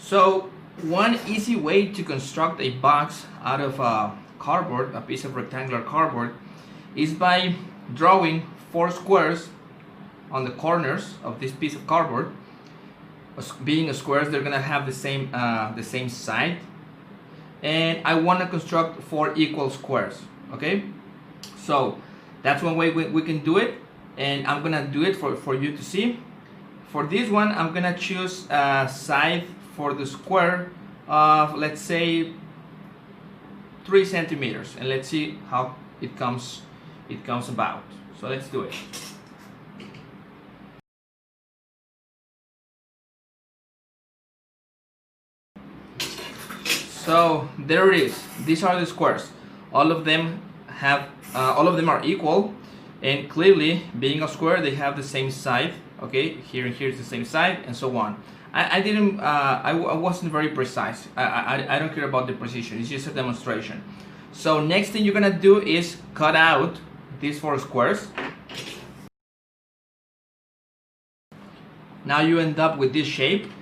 So one easy way to construct a box out of cardboard, a piece of rectangular cardboard, is by drawing 4 squares on the corners of this piece of cardboard. Being squares, they're gonna have the same side, and I want to construct 4 equal squares. Okay, so that's one way we can do it, and I'm gonna do it for you to see. For this one, I'm gonna choose a side for the square of, let's say, 3 centimeters, and let's see how it comes about. So let's do it. So there it is. These are the squares. All of them are equal, and clearly, being a square, they have the same side. Okay, here and here is the same side, and so on. I wasn't very precise. I don't care about the precision. It's just a demonstration. So next thing you're gonna do is cut out these 4 squares. Now you end up with this shape,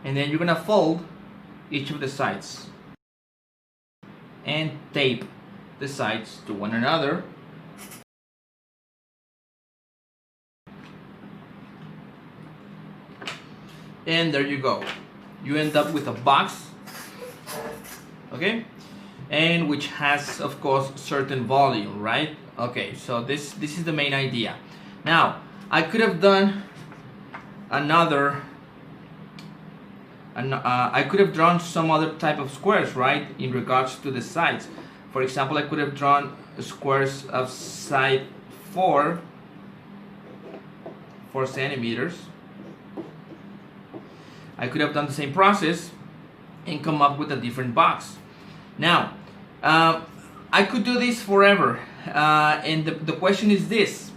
and then you're gonna fold each of the sides and tape the sides to one another. And there you go. You end up with a box, okay, and which has, of course, certain volume, right? Okay, so this is the main idea. Now I could have done I could have drawn some other type of squares, right, in regards to the sides. For example, I could have drawn squares of side 4 centimeters. I could have done the same process and come up with a different box. Now, I could do this forever, and the question is this: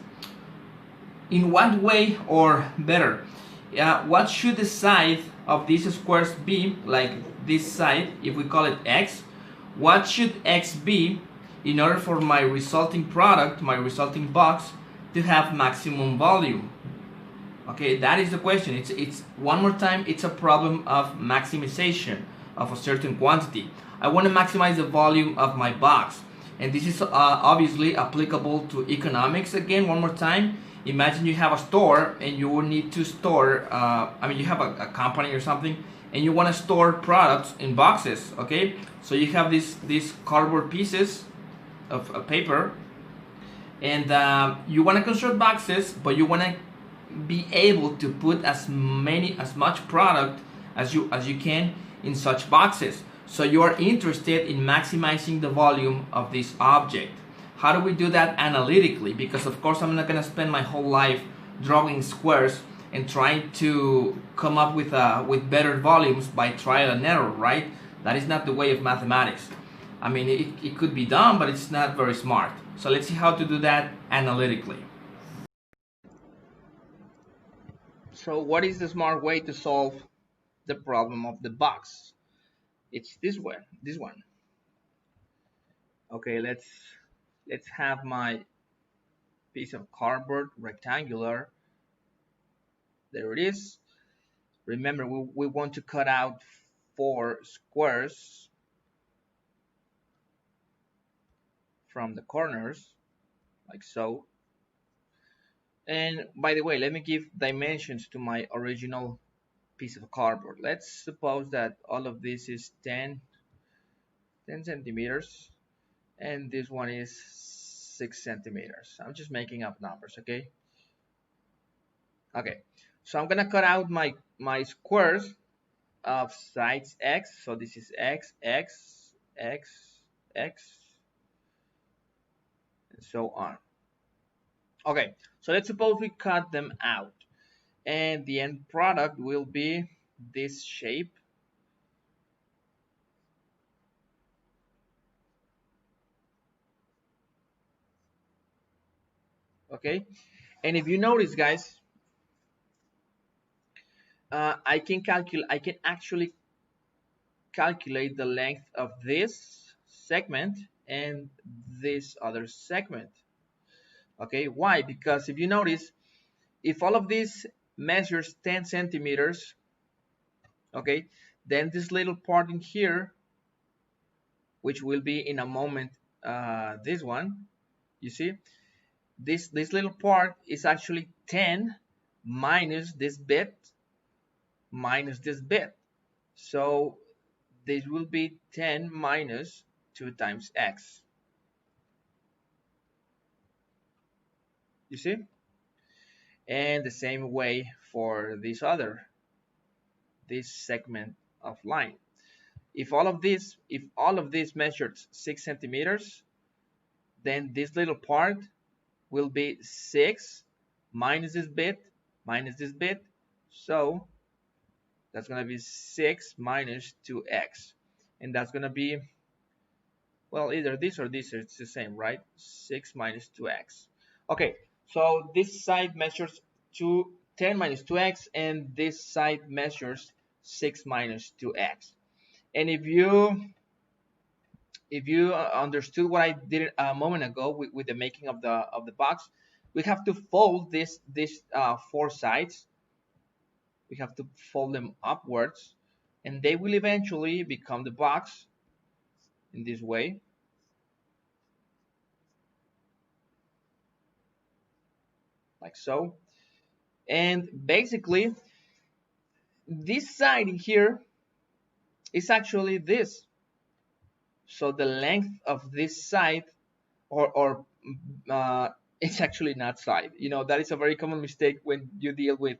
in what way, or better, what should the side of these squares be? Like this side, if we call it x, what should x be in order for my resulting product, my resulting box, to have maximum volume? Okay, that is the question. It's one more time, it's a problem of maximization of a certain quantity. I want to maximize the volume of my box, and this is obviously applicable to economics. Again, one more time, imagine you have a store and you will need to store, you have a company or something, and you want to store products in boxes. Okay, so you have these cardboard pieces of paper, and you want to construct boxes, but you want to be able to put as much product as you can in such boxes. So you are interested in maximizing the volume of this object. How do we do that analytically? Because of course I'm not going to spend my whole life drawing squares and trying to come up with better volumes by trial and error, right? That is not the way of mathematics. I mean, it could be done, but it's not very smart. So let's see how to do that analytically. So what is the smart way to solve the problem of the box? It's this one. Okay, let's have my piece of cardboard, rectangular. There it is. Remember, we want to cut out 4 squares from the corners, like so. And by the way, let me give dimensions to my original piece of cardboard. Let's suppose that all of this is 10 centimeters, and this one is 6 centimeters. I'm just making up numbers, okay? Okay, so I'm gonna cut out my squares of sides x. So this is x, x, x, x, and so on. Okay, so let's suppose we cut them out, and the end product will be this shape. Okay, and if you notice, guys, I can actually calculate the length of this segment and this other segment. Okay, why? Because if you notice, if all of this measures 10 centimeters, okay, Then this little part in here, which will be in a moment this one, you see, this little part is actually 10 minus this bit minus this bit. So this will be 10 minus 2 times x. You see? And the same way for this segment of line. If all of this measured 6 centimeters, then this little part will be 6 minus this bit minus this bit. So that's going to be 6 minus 2x. And that's going to be, well, either this or this, it's the same, right? 6 minus 2x. Okay, so this side measures 10 minus 2x, and this side measures 6 minus 2x. And if you understood what I did a moment ago with the making of the box, we have to fold this four sides. We have to fold them upwards, and they will eventually become the box in this way. Like so. And basically, this side here is actually this. So the length of this side, or it's actually not side. You know, that is a very common mistake when you deal with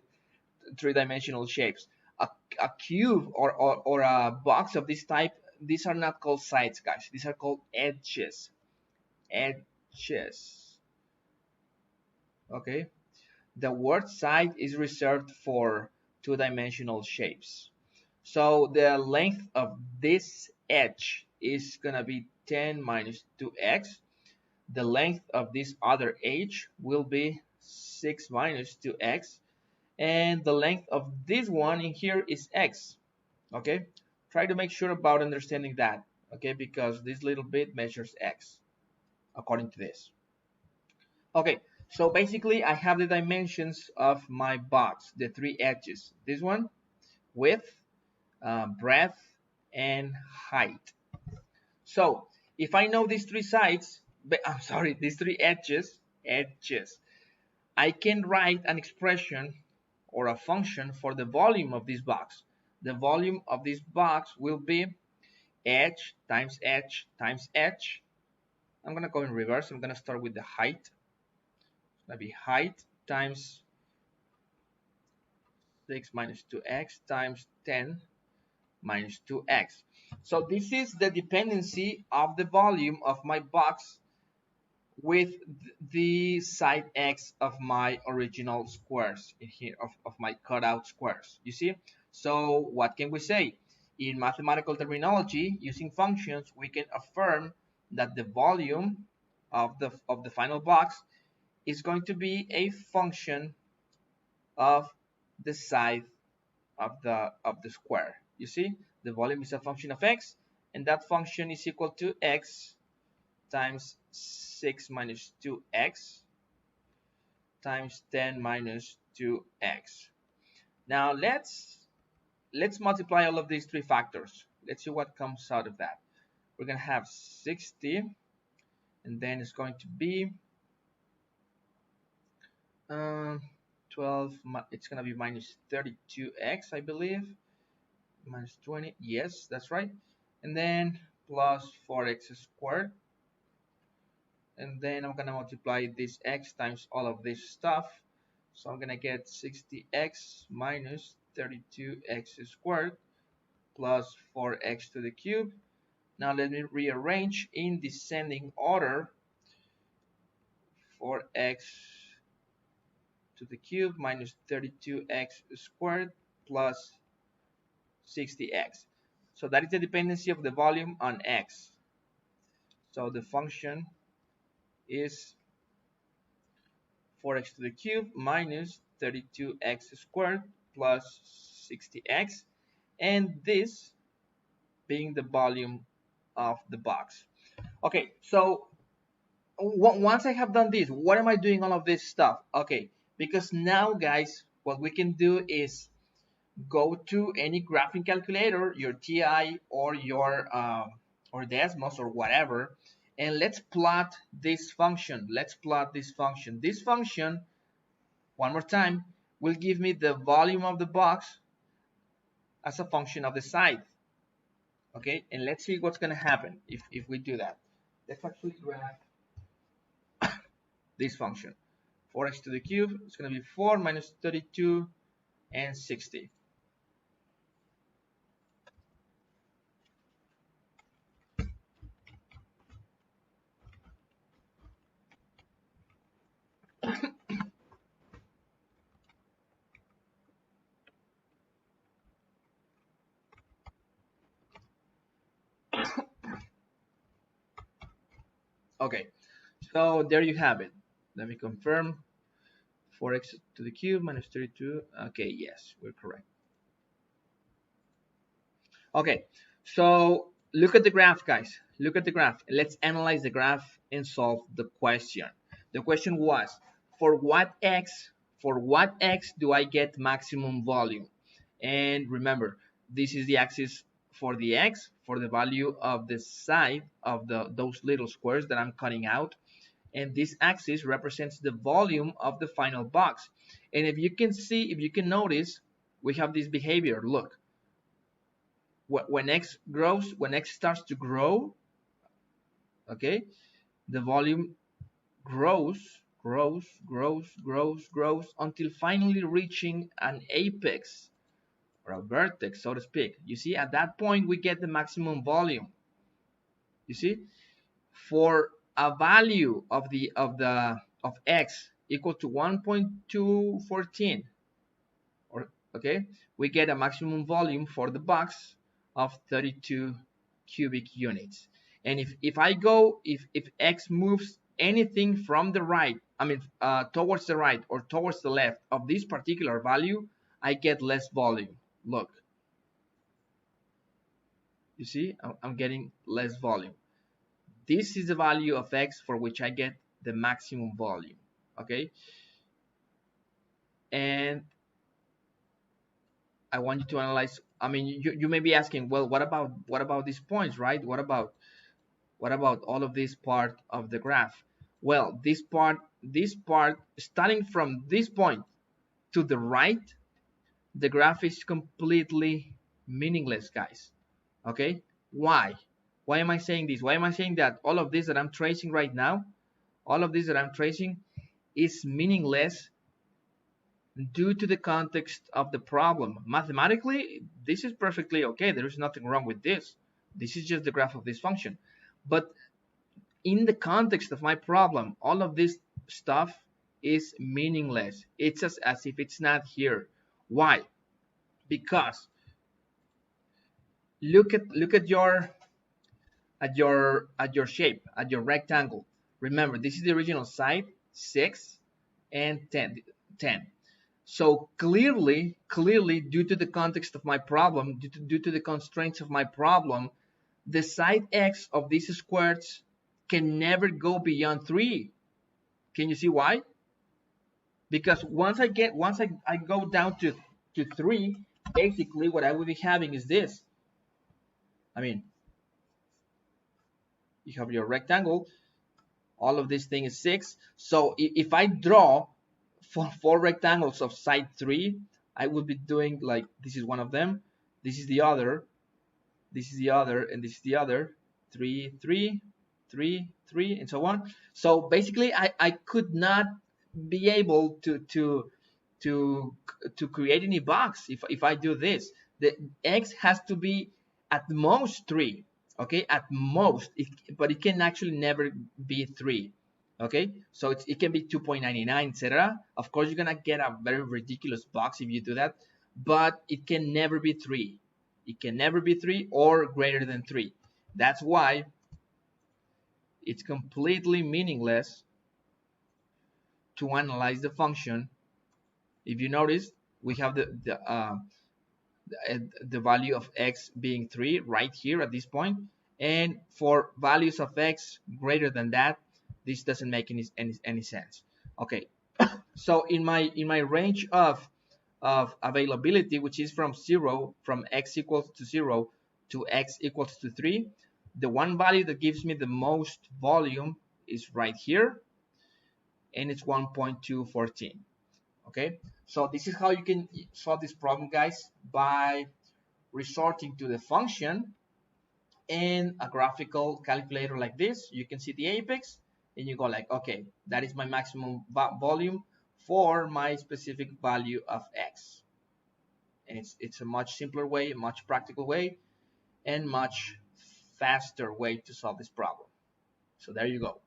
three-dimensional shapes. A cube or a box of this type, these are not called sides, guys. These are called edges. Edges. Okay. The word side is reserved for two-dimensional shapes. So the length of this edge is going to be 10 minus 2x. The length of this other edge will be 6 minus 2x. And the length of this one in here is x. Okay? Try to make sure about understanding that. Okay? Because this little bit measures x according to this. Okay, so basically I have the dimensions of my box, the three edges. This one, width, breadth, and height. So if I know these three sides, I'm sorry, these three edges, I can write an expression or a function for the volume of this box. The volume of this box will be edge times edge times edge. I'm going to go in reverse. I'm going to start with the height. It's going to be height times 6 minus 2x times 10 minus 2x. So this is the dependency of the volume of my box with the side x of my original squares in here, of my cutout squares. You see? So what can we say? In mathematical terminology, using functions, we can affirm that the volume of the final box is going to be a function of the side of the square. You see, the volume is a function of x, and that function is equal to x times 6 minus 2x times 10 minus 2x. Now let's multiply all of these three factors. Let's see what comes out of that. We're going to have 60, and then it's going to be 12, it's going to be minus 32x, I believe. Minus 20, yes, that's right. And then plus 4x squared. And then I'm going to multiply this x times all of this stuff. So I'm going to get 60x minus 32x squared plus 4x to the cube. Now let me rearrange in descending order. 4x to the cube minus 32x squared plus 60x. So that is the dependency of the volume on x. So the function is 4x to the cube minus 32x squared plus 60x, and this being the volume of the box. Okay, so once I have done this, what am I doing all of this stuff? Okay, because now, guys, what we can do is go to any graphing calculator, your TI or your or Desmos or whatever, and let's plot this function. Let's plot this function. This function, one more time, will give me the volume of the box as a function of the side. Okay, and let's see what's going to happen if we do that. Let's actually graph this function. 4x to the cube, it's going to be 4 minus 32 and 60. Okay, so there you have it. Let me confirm. 4x to the cube minus 32. Okay, yes, we're correct. Okay, so look at the graph, guys. Look at the graph. Let's analyze the graph and solve the question. The question was, for what x do I get maximum volume? And remember, this is the axis for the x, for the value of the side of those little squares that I'm cutting out. And this axis represents the volume of the final box. And if you can see, if you can notice, we have this behavior. Look, when x grows, when x starts to grow, okay, the volume grows until finally reaching an apex or a vertex, so to speak. You see, at that point we get the maximum volume. You see, for a value of x equal to 1.214, or okay, we get a maximum volume for the box of 32 cubic units. And if x moves anything from the right, I mean towards the right or towards the left of this particular value, I get less volume. Look, you see, I'm getting less volume. This is the value of x for which I get the maximum volume. Okay, and I want you to analyze. I mean, you may be asking, well, what about these points, right? What about all of this part of the graph? Well, this part, starting from this point to the right, the graph is completely meaningless, guys. Okay, why? Why am I saying this? Why am I saying that all of this that I'm tracing right now, all of this that I'm tracing is meaningless due to the context of the problem? Mathematically, this is perfectly okay. There is nothing wrong with this. This is just the graph of this function. But in the context of my problem, all of this stuff is meaningless. It's as if it's not here. Why? Because look at your shape, at your rectangle. Remember, this is the original side, 6 and 10. So clearly, due to the context of my problem, due to the constraints of my problem, the side x of these squares can never go beyond 3. Can you see why? Because once I go down to 3, basically what I will be having is this. I mean, you have your rectangle, all of this thing is 6. So if I draw four rectangles of side 3, I will be doing like, this is one of them, this is the other, this is the other, and this is the other. 3, 3, 3, 3, and so on. So basically I could not be able to create any box if I do this. The x has to be at most 3, okay, at most, but it can actually never be 3. Okay, so it can be 2.99, etc. Of course, you're gonna get a very ridiculous box if you do that, but it can never be 3. It can never be 3 or greater than 3. That's why it's completely meaningless to analyze the function. If you notice, we have the value of x being 3 right here at this point, and for values of x greater than that, this doesn't make any sense. Okay, so in my range of of availability, which is from 0, from x equals to 0 to x equals to 3, the one value that gives me the most volume is right here, and it's 1.214. Okay, so this is how you can solve this problem, guys, by resorting to the function and a graphical calculator like this. You can see the apex and you go like, okay, that is my maximum volume for my specific value of x. And it's a much simpler way, a much practical way, and much faster way to solve this problem. So there you go.